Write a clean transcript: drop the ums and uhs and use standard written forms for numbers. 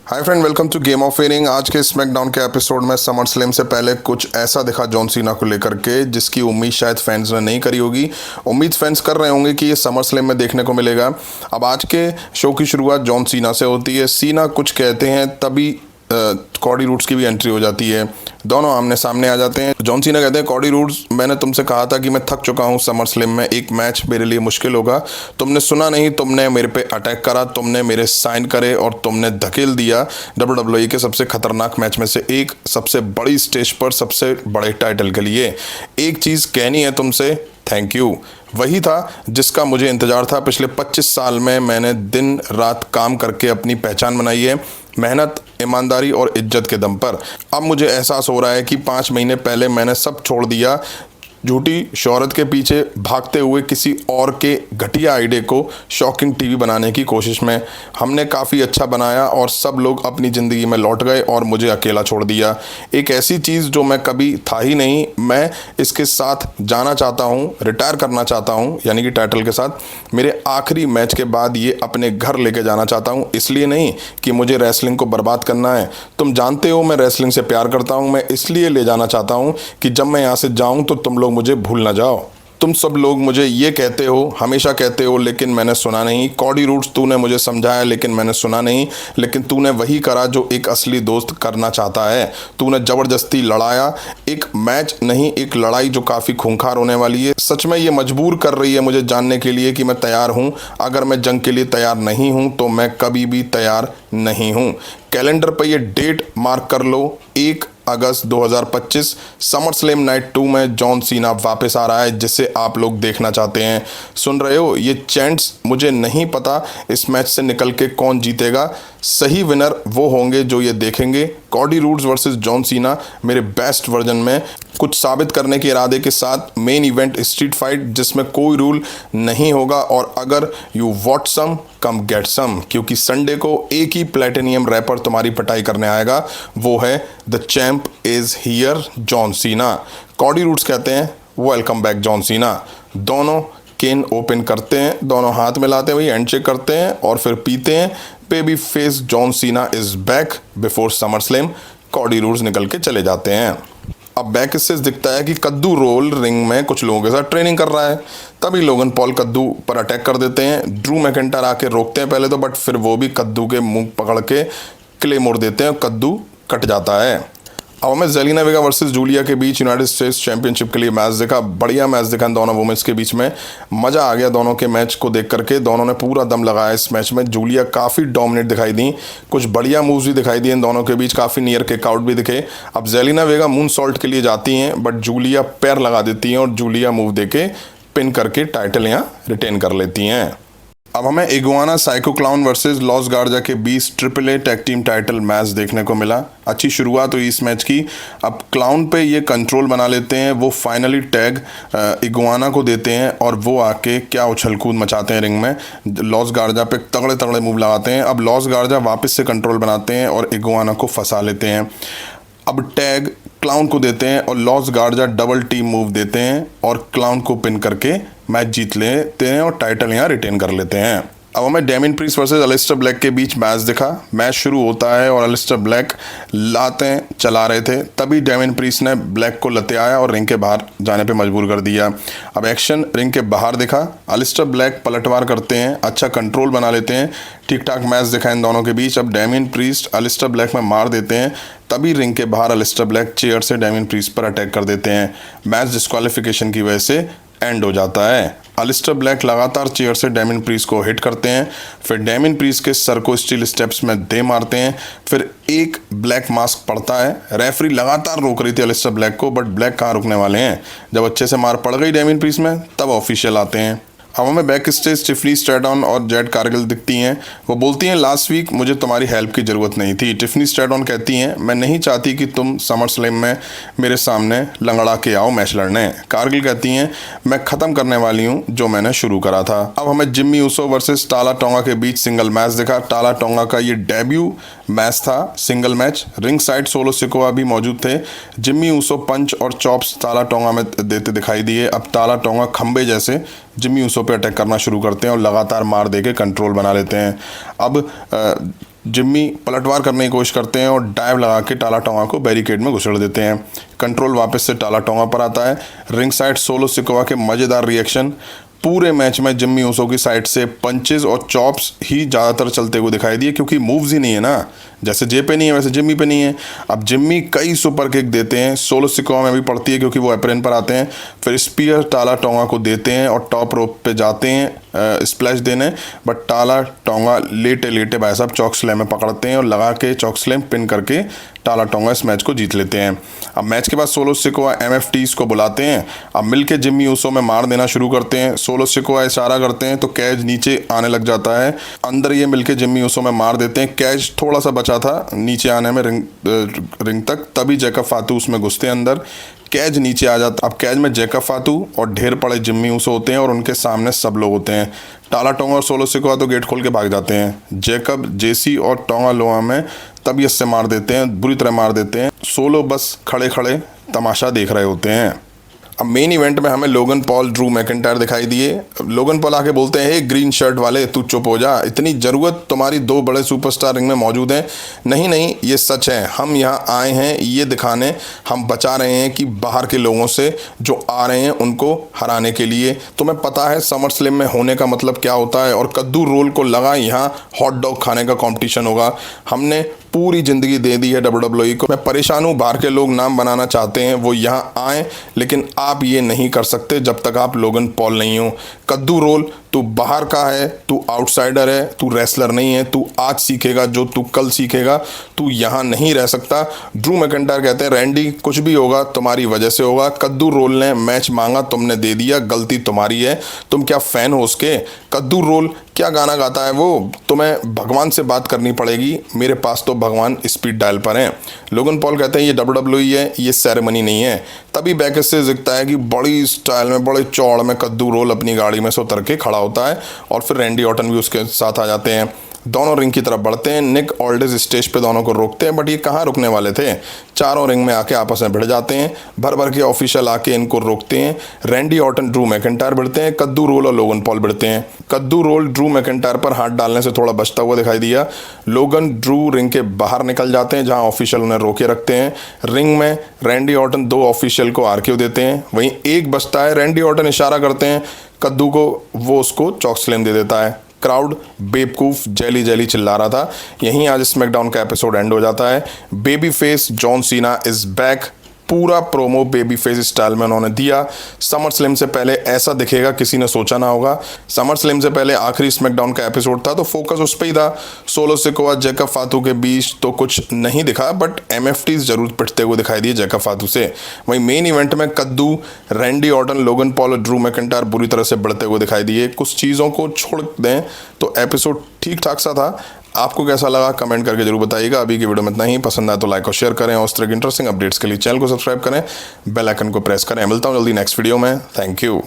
Hi friend, welcome to game of winning. आज के SmackDown के एपिसोड में समर स्लैम से पहले कुछ ऐसा दिखा जॉन सीना को लेकर के जिसकी उम्मीद शायद फैंस ने नहीं करी होगी। उम्मीद फैंस कर रहे होंगे कि ये समर स्लैम में देखने को मिलेगा। अब आज के शो की शुरुआत जॉन सीना से होती है। सीना कुछ कहते हैं तभी कॉडी रूड्स की भी एंट्री हो जाती है। दोनों आमने सामने आ जाते हैं। जॉन सीना कहते हैं, कॉडी रूड्स, मैंने तुमसे कहा था कि मैं थक चुका हूँ समर स्लैम में, एक मैच मेरे लिए मुश्किल होगा। तुमने सुना नहीं, तुमने मेरे पे अटैक करा, तुमने मेरे साइन करे और तुमने धकेल दिया WWE के सबसे खतरनाक मैच में से एक, सबसे बड़ी स्टेज पर सबसे बड़े टाइटल के लिए। एक चीज़ कहनी है तुमसे, थैंक यू। वही था जिसका मुझे इंतज़ार था। पिछले 25 साल में मैंने दिन रात काम करके अपनी पहचान बनाई है, मेहनत, ईमानदारी और इज्जत के दम पर। अब मुझे एहसास हो रहा है कि 5 महीने पहले मैंने सब छोड़ दिया, झूठी शोहरत के पीछे भागते हुए किसी और के घटिया आइडिया को शॉकिंग टीवी बनाने की कोशिश में। हमने काफ़ी अच्छा बनाया और सब लोग अपनी ज़िंदगी में लौट गए और मुझे अकेला छोड़ दिया। एक ऐसी चीज़ जो मैं कभी था ही नहीं, मैं इसके साथ जाना चाहता हूँ, रिटायर करना चाहता हूँ, यानी कि टाइटल के साथ। मेरे आखिरी मैच के बाद ये अपने घर लेके जाना चाहता हूँ, इसलिए नहीं कि मुझे रेसलिंग को बर्बाद करना है। तुम जानते हो मैं रेसलिंग से प्यार करता हूँ। मैं इसलिए ले जाना चाहता हूँ कि जब मैं यहाँ से जाऊँ तो तुम लोग मुझे भूल ना जाओ। तुम सब लोग मुझे ये कहते हो, हमेशा कहते हो, लेकिन मैंने सुना नहीं। कॉडी रूड्स, तूने मुझे समझाया लेकिन मैंने सुना नहीं। लेकिन तूने वही करा जो एक असली दोस्त करना चाहता है। तूने ज़बरदस्ती लड़ाया, एक मैच नहीं, एक लड़ाई जो काफ़ी खूंखार होने वाली है। सच में ये मजबूर कर रही है मुझे जानने के लिए कि मैं तैयार हूँ। अगर मैं जंग के लिए तैयार नहीं हूँ तो मैं कभी भी तैयार नहीं हूँ। कैलेंडर पर ये डेट मार्क कर लो, 1 अगस्त 2025 समर स्लैम नाइट 2 में जॉन सीना वापस आ रहा है, जिसे आप लोग देखना चाहते हैं। सुन रहे हो ये चैंट्स? मुझे नहीं पता इस मैच से निकल के कौन जीतेगा। सही विनर वो होंगे जो ये देखेंगे। Cardi roads versus John Cena मेरे बेस्ट वर्जन में, कुछ साबित करने के इरादे के साथ। मेन इवेंट स्ट्रीट फाइट जिसमें कोई रूल नहीं होगा, और अगर you what some come get some, क्योंकि संडे को एक ही प्लेटिनियम रैपर तुम्हारी पिटाई करने आएगा, वो है the champ is here John Cena. Cardi roads कहते हैं, वेलकम बैक जॉन सीना। दोनों केन ओपन करते हैं, दोनों हाथ मिलाते हुए हैंडशेक करते हैं और फिर पीते हैं। Baby face John Cena is back before summer slam. Cardi roads निकल के चले जाते हैं। अब बैक से दिखता है कि कद्दू रोल रिंग में कुछ लोगों के साथ ट्रेनिंग कर रहा है। तभी लोगन पॉल कद्दू पर अटैक कर देते हैं। ड्रू मैकिंटायर आके रोकते हैं पहले तो, बट फिर वो भी कद्दू के मुंह पकड़ के क्ले मोड़ देते हैं और कद्दू कट जाता है। अब हमें जेलिना वेगा वर्सेस जूलिया के बीच यूनाइटेड स्टेट्स चैंपियनशिप के लिए मैच देखा। बढ़िया मैच देखा इन दोनों वुमेन्स के बीच में। मज़ा आ गया दोनों के मैच को देख करके। दोनों ने पूरा दम लगाया इस मैच में। जूलिया काफ़ी डोमिनेट दिखाई दी, कुछ बढ़िया मूव्स भी दिखाई दिए इन दोनों के बीच, काफ़ी नियर किकआउट भी दिखे। अब जेलिना वेगा मून सॉल्ट के लिए जाती हैं, बट जूलिया पैर लगा देती हैं और जूलिया मूव दे के पिन करके टाइटल यहाँ रिटेन कर लेती हैं। अब हमें iguana psycho clown versus loss गार्जा के बीच AAA tag team title match देखने को मिला। अच्छी शुरुआत हुई इस मैच की। अब क्लाउन पे ये कंट्रोल बना लेते हैं, वो फाइनली टैग इगुआना को देते हैं और वो आके क्या उछल कूद मचाते हैं रिंग में। लॉस गार्जा पे तगड़े तगड़े मूव लगाते हैं। अब लॉस गार्जा वापस से कंट्रोल बनाते हैं और इगुआना को फंसा लेते हैं। अब टैग क्लाउन को देते हैं और लॉस गार्जा डबल टीम मूव देते हैं और क्लाउन को पिन करके मैच जीत लेते हैं और टाइटल यहाँ रिटेन कर लेते हैं। अब हमें डेमिन प्रीस्ट वर्सेस अलिस्टर ब्लैक के बीच मैच दिखा। मैच शुरू होता है और अलिस्टर ब्लैक लातें चला रहे थे, तभी डेमिन प्रीस्ट ने ब्लैक को लते आया और रिंग के बाहर जाने पे मजबूर कर दिया। अब एक्शन रिंग के बाहर दिखा। अलिस्टर ब्लैक पलटवार करते हैं, अच्छा कंट्रोल बना लेते हैं। ठीक ठाक मैच दिखा इन दोनों के बीच। अब डेमिन प्रीस्ट अलिस्टर ब्लैक में मार देते हैं, तभी रिंग के बाहर अलिस्टर ब्लैक चेयर से डेमिन प्रीस्ट पर अटैक कर देते हैं। मैच डिस्क्वालिफिकेशन की वजह से एंड हो जाता है। अलिस्टर ब्लैक लगातार चेयर से डेमिन प्रीस्ट को हिट करते हैं, फिर डेमिन प्रीस्ट के सर को स्टील स्टेप्स में दे मारते हैं। फिर एक ब्लैक मास्क पड़ता है। रेफरी लगातार रोक रही थी अलिस्टर ब्लैक को, बट ब्लैक कहाँ रुकने वाले हैं। जब अच्छे से मार पड़ गई डेमिन प्रीस्ट में, तब ऑफिशियल आते हैं। अब हमें बैक स्टेज टिफनी स्ट्रैटन और जेड कारगिल दिखती हैं। वो बोलती हैं, लास्ट वीक मुझे तुम्हारी हेल्प की ज़रूरत नहीं थी। टिफनी स्ट्रैटन कहती हैं, मैं नहीं चाहती कि तुम समर स्लैम में मेरे सामने लंगड़ा के आओ मैच लड़ने। कारगिल कहती हैं, मैं ख़त्म करने वाली हूँ जो मैंने शुरू करा था। अब हमें जिम्मी ऊसो वर्सेस टाला टोंगा के बीच सिंगल मैच दिखा। टाला टोंगा का ये डेब्यू मैच था, single match. Ring side solo Sikoa भी मौजूद थे। जिम्मी ऊसो पंच और चॉप्स टाला टोंगा में देते दिखाई दिए। अब टाला टोंगा खंबे जैसे जिम्मी ऊसो पे अटैक करना शुरू करते हैं और लगातार मार दे के कंट्रोल बना लेते हैं। अब जिम्मी पलटवार करने की कोशिश करते हैं और डाइव लगा के टाला टोंगा को बैरिकेड में घुसेड़ देते हैं। कंट्रोल वापस से टाला टोंगा पर आता है। रिंग साइड सोलो सिकोआ के मज़ेदार रिएक्शन। पूरे मैच में जिम्मी ऊसो की साइड से पंचेस और चॉप्स ही ज़्यादातर चलते हुए दिखाई दिए, क्योंकि मूव्स ही नहीं है ना, जैसे जे पे नहीं है वैसे जिम्मी पे नहीं है। अब जिम्मी कई सुपर किक देते हैं, सोलो सिकोआ में भी पड़ती है क्योंकि वो एप्रन पर आते हैं। फिर स्पीयर टाला टोंगा को देते हैं और टॉप रोप पे जाते हैं स्प्लैश देने, बट टाला टोंगा लेटे लेटे भाई साहब चॉक स्लैम में पकड़ते हैं और लगा के चॉक स्लैम पिन करके टाला टोंगा इस मैच को जीत लेते हैं। अब मैच के बाद सोलो सिकोआ MFTs को बुलाते हैं। अब मिलके जिम्मी ऊसो में मार देना शुरू करते हैं। सोलो सिकोआ इशारा करते हैं तो कैच नीचे आने लग जाता है। अंदर ये मिलके जिम्मी ऊसो में मार देते हैं। कैच थोड़ा सा बचा था नीचे आने में रिंग तक, तभी जैकब फातू उसमें घुसते हैं अंदर। कैच नीचे आ जाता। अब कैच में जैकब फातू और ढेर पड़े जिम्मी ऊसो होते हैं और उनके सामने सब लोग होते हैं। टाला टोंगा और सोलो सिकोआ तो गेट खोल के भाग जाते हैं। जैकब, जेसी और टोंगा लोआ में तभी इससे मार देते हैं, बुरी तरह मार देते हैं। सोलो बस खड़े खड़े तमाशा देख रहे होते हैं। अब मेन इवेंट में हमें लोगन पॉल, ड्रू मैकिंटायर दिखाई दिए। लोगन पॉल आके बोलते हैं, हे ग्रीन शर्ट वाले तू चुप हो जा, इतनी ज़रूरत तुम्हारी 2 बड़े सुपरस्टार रिंग में मौजूद हैं। नहीं नहीं, ये सच है, हम यहाँ आए हैं ये दिखाने, हम बचा रहे हैं कि बाहर के लोगों से जो आ रहे हैं उनको हराने के लिए। तुम्हें पता है समर स्लैम में होने का मतलब क्या होता है, और कद्दू रोल को लगा यहाँ हॉट डॉग खाने का कॉम्पिटिशन होगा। हमने पूरी ज़िंदगी दे दी है WWE को। मैं परेशान हूँ, बाहर के लोग नाम बनाना चाहते हैं वो यहाँ आए, लेकिन आप ये नहीं कर सकते जब तक आप लोगन पॉल नहीं हो। कद्दू रोल, तू बाहर का है, तू आउटसाइडर है, तू रेसलर नहीं है, तू आज सीखेगा जो तू कल सीखेगा, तू यहाँ नहीं रह सकता। ड्रू मैकिंटायर कहते हैं, रैंडी कुछ भी होगा तुम्हारी वजह से होगा। कद्दू रोल ने मैच मांगा, तुमने दे दिया, गलती तुम्हारी है। तुम क्या फ़ैन हो उसके? कद्दू रोल क्या गाना गाता है वो? तुम्हें भगवान से बात करनी पड़ेगी, मेरे पास तो भगवान स्पीड डायल पर हैं। लोगन पॉल कहते हैं ये WWE है, ये सेरेमनी नहीं है। तभी बैक से दिखता है कि बड़ी स्टाइल में, बड़े चौड़ में कद्दू रोल अपनी गाड़ी में से उतर के खड़ा होता है और फिर रैंडी ऑर्टन भी उसके साथ आ जाते हैं। दोनों रिंग की तरफ बढ़ते हैं। निक ऑल्डिस स्टेज पे दोनों को रोकते हैं, बट ये कहाँ रुकने वाले थे, चारों रिंग में आके आपस में भिड़ जाते हैं। भर भर के ऑफिशियल आके इनको रोकते हैं। रैंडी ऑर्टन, ड्रू मैकिंटायर भिड़ते हैं, कद्दू रोल और लोगन पॉल भिड़ते हैं। कद्दू रोल ड्रू मैकिंटायर पर हाथ डालने से थोड़ा बचता हुआ दिखाई दिया। लोगन ड्रू रिंग के बाहर निकल जाते हैं जहाँ ऑफिशियल उन्हें रोके रखते हैं। रिंग में रैंडी ऑर्टन 2 ऑफिशियल को आरक्यू देते हैं, वहीं एक बचता है। रैंडी ऑर्टन इशारा करते हैं कद्दू को, वो उसको चॉक स्लैम दे देता है। क्राउड बेवकूफ जेली जेली चिल्ला रहा था। यहीं आज स्मैकडाउन का एपिसोड एंड हो जाता है। Baby face John Cena is back. पूरा प्रोमो बेबी फेस स्टाइल में उन्होंने दिया। समर स्लैम से पहले ऐसा दिखेगा किसी ने सोचा ना होगा। समर स्लैम से पहले आखिरी स्मैकडाउन का एपिसोड था तो फोकस उस पर ही था। सोलो सिकोआ जैकब फातू के बीच तो कुछ नहीं दिखा, बट MFTs जरूर पिटते हुए दिखाई दिए जैकब फातू से। वहीं मेन इवेंट में कद्दू, रैंडी ऑर्टन, लोगन पॉल और ड्रू मैकिंटायर बुरी तरह से बढ़ते हुए दिखाई दिए। कुछ चीज़ों को छोड़ दें तो एपिसोड ठीक ठाक सा था। आपको कैसा लगा कमेंट करके जरूर बताइएगा। अभी की वीडियो में इतना ही। पसंद आए तो लाइक और शेयर करें और इस तरह की इंटरेस्टिंग अपडेट्स के लिए चैनल को सब्सक्राइब करें, बेल आइकन को प्रेस करें। मिलता हूँ जल्दी नेक्स्ट वीडियो में। Thank you.